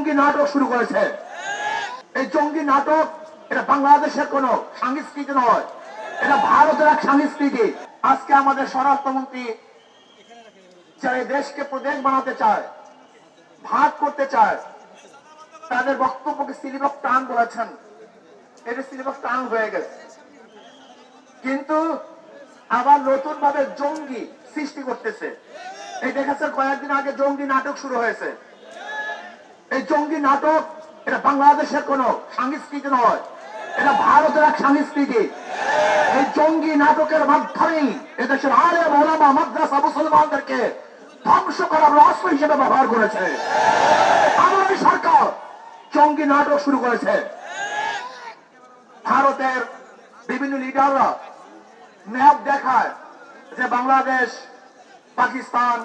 জঙ্গি নাটক শুরু করেছে। এই জঙ্গি নাটক এটা বাংলাদেশের কোন সংস্কৃতি নয়, এটা ভারতের এক সংস্কৃতি। আজকে আমাদের স্বরাষ্ট্রমন্ত্রী যারা এই দেশকে প্রদেশ বানাতে চায়, ভাগ করতে চায়, তাদের বক্তব্যকে সিলেবাস টান বলেছেন। এটা সিলেবাস টান হয়ে গেছে, কিন্তু আবার নতুন ভাবে জঙ্গি সৃষ্টি করতেছে। এই দেখেছেন কয়েকদিন আগে জঙ্গি নাটক শুরু হয়েছে। এই জঙ্গি নাটক এটা বাংলাদেশের কোন সংস্কৃতি নয়, এটা ভারতের এক সংস্কৃতি। এই জঙ্গি নাটকের মাধ্যমেই এদেশের আলেম ওলামা মাদ্রাসা মুসলমানদেরকে ধ্বংস করার অস্ত্র হিসেবে ব্যবহার করেছে। আমাদের সরকার জঙ্গি নাটক শুরু করেছে। ভারতের বিভিন্ন লিডাররা ম্যাপ দেখায় যে বাংলাদেশ, পাকিস্তান,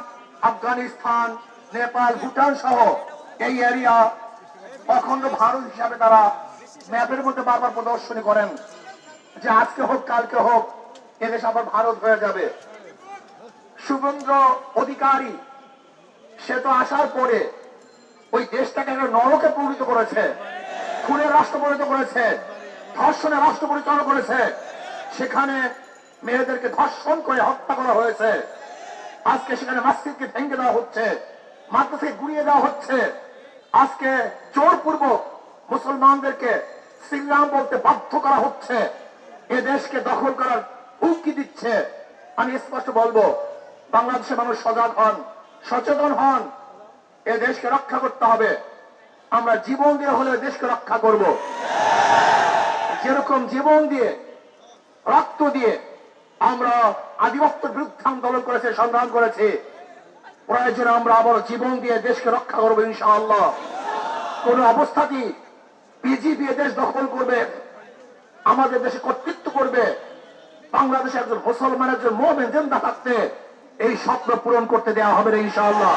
আফগানিস্তান, নেপাল, ভুটান সহ এই এরিয়া অখণ্ড ভারত হিসাবে তারা ম্যাপের মধ্যে বারবার প্রদর্শনী করেন যে আজকে হোক কালকে হোক এদেশ আবার ভারত হয়ে যাবে। শুভেন্দু অধিকারী সে তো আসার পরে ওই দেশটাকে একটা নরকে পরিণত করেছে, খুনের রাষ্ট্র পরিণত করেছে, ধর্ষণের রাষ্ট্র পরিচালনা করেছে। সেখানে মেয়েদেরকে ধর্ষণ করে হত্যা করা হয়েছে। আজকে সেখানে মসজিদকে ভেঙে দেওয়া হচ্ছে, মাদ্রাসাকে গুড়িয়ে দেওয়া হচ্ছে। আজকে জোরপূর্বক মুসলমানদেরকে ইসলাম বলতে বাধ্য করা হচ্ছে, এ দেশকে দখল করার হুমকি দিচ্ছে। আমি স্পষ্ট বলবো, বাংলাদেশের মানুষ সজাগ হন, সচেতন হন, এ দেশকে রক্ষা করতে হবে। আমরা জীবন দিয়ে হলে দেশকে রক্ষা করব। যেরকম জীবন দিয়ে, রক্ত দিয়ে আমরা আধিপত্যের বিরুদ্ধে আন্দোলন করেছি, সংগ্রাম করেছি, প্রয়োজনে আমরা আবার জীবন দিয়ে দেশকে রক্ষা করবো ইনশাআল্লাহ। কোন অবস্থাতেই বিজেপি দেশ দখল করবে, আমাদের দেশে কর্তৃত্ব করবে, বাংলাদেশে একজন মুসলমান, একজন মুমিন জিন্দা থাকতে এই স্বপ্ন পূরণ করতে দেওয়া হবে না ইনশাআল্লাহ।